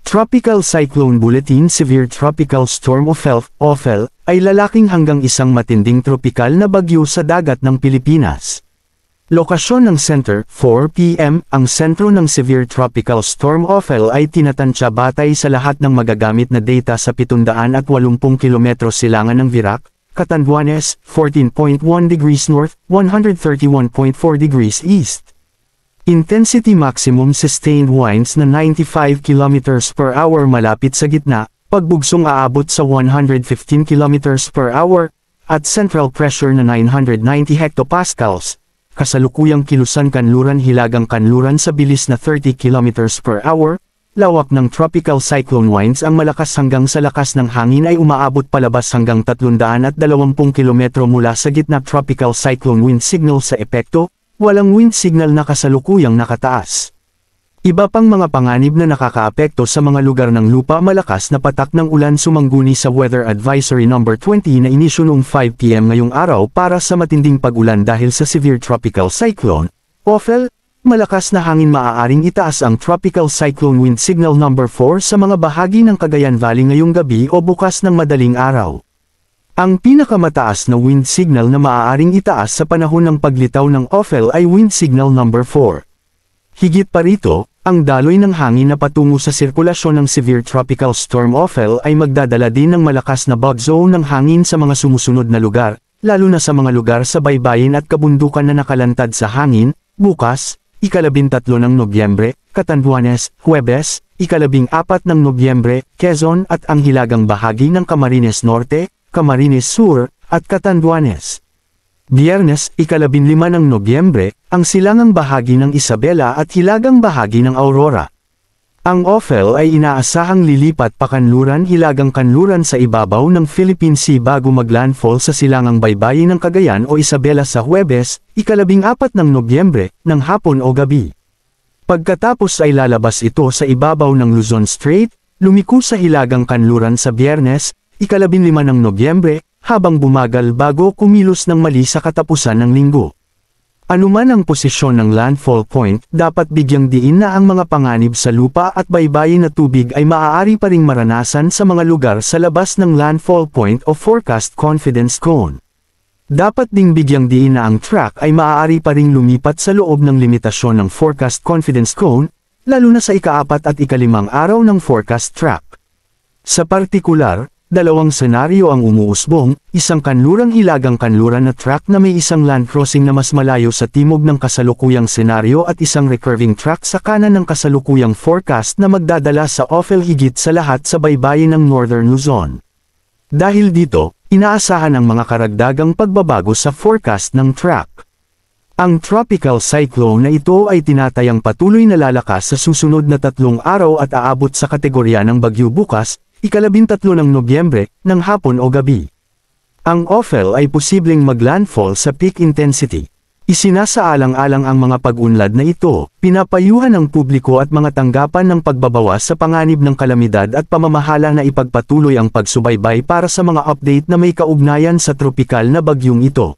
Tropical Cyclone Bulletin Severe Tropical Storm Ophel, ay lalaking hanggang isang matinding tropikal na bagyo sa dagat ng Pilipinas. Lokasyon ng center, 4 p.m. Ang sentro ng Severe Tropical Storm Ophel ay tinatansya batay sa lahat ng magagamit na data sa 780 km silangan ng Virac, Catanduanes, 14.1 degrees north, 131.4 degrees east. Intensity maximum sustained winds na 95 km per hour malapit sa gitna, pagbugsong aabot sa 115 km per hour, at central pressure na 990 hectopascals, kasalukuyang kilusan kanluran hilagang kanluran sa bilis na 30 km per hour, lawak ng tropical cyclone winds ang malakas hanggang sa lakas ng hangin ay umaabot palabas hanggang 320 km mula sa gitna tropical cyclone wind signal sa epekto, walang wind signal na kasalukuyang nakataas. Iba pang mga panganib na nakakaapekto sa mga lugar ng lupa malakas na patak ng ulan sumangguni sa Weather Advisory No. 20 na inisyu noong 5 p.m. ngayong araw para sa matinding pag-ulan dahil sa Severe Tropical Cyclone Ophel, malakas na hangin maaaring itaas ang Tropical Cyclone Wind Signal No. 4 sa mga bahagi ng Cagayan Valley ngayong gabi o bukas ng madaling araw. Ang pinakamataas na wind signal na maaaring itaas sa panahon ng paglitaw ng Ophel ay Wind Signal No. 4. Higit pa rito, ang daloy ng hangin na patungo sa sirkulasyon ng Severe Tropical Storm Ophel ay magdadala din ng malakas na bug zone ng hangin sa mga sumusunod na lugar, lalo na sa mga lugar sa baybayin at kabundukan na nakalantad sa hangin, bukas, 13 ng Nobyembre, Catanduanes, Huwebes, 14 ng Nobyembre, Quezon at ang hilagang bahagi ng Camarines Norte, Camarines Sur, at Catanduanes. Biyernes, 15 ng Nobyembre, ang silangang bahagi ng Isabela at hilagang bahagi ng Aurora. Ang Ophel ay inaasahang lilipat pakanluran hilagang kanluran sa ibabaw ng Philippine Sea bago maglandfall sa silangang baybayin ng Cagayan o Isabela sa Huwebes, 14 ng Nobyembre, ng hapon o gabi. Pagkatapos ay lalabas ito sa ibabaw ng Luzon Strait, lumiko sa hilagang kanluran sa Biyernes, 15 ng Nobyembre, habang bumagal bago kumilos ng mali sa katapusan ng linggo. Anuman ang posisyon ng landfall point, dapat bigyang diin na ang mga panganib sa lupa at baybayin na tubig ay maaari pa ring maranasan sa mga lugar sa labas ng landfall point o forecast confidence cone. Dapat ding bigyang diin na ang track ay maaari pa ring lumipat sa loob ng limitasyon ng forecast confidence cone, lalo na sa ika-4 at ika-5 araw ng forecast track. Sa partikular, dalawang senaryo ang umuusbong, isang kanlurang hilagang kanluran na track na may isang land crossing na mas malayo sa timog ng kasalukuyang senaryo at isang recurving track sa kanan ng kasalukuyang forecast na magdadala sa Ophel higit sa lahat sa baybayin ng Northern Luzon. Dahil dito, inaasahan ang mga karagdagang pagbabago sa forecast ng track. Ang tropical cyclone na ito ay tinatayang patuloy na lalakas sa susunod na 3 araw at aabot sa kategorya ng bagyo bukas, 13 ng Nobyembre, ng hapon o gabi. Ang Ophel ay posibleng maglandfall sa peak intensity. Isinasaalang-alang ang mga pag-unlad na ito, pinapayuhan ng publiko at mga tanggapan ng pagbabawas sa panganib ng kalamidad at pamamahala na ipagpatuloy ang pagsubaybay para sa mga update na may kaugnayan sa tropikal na bagyong ito.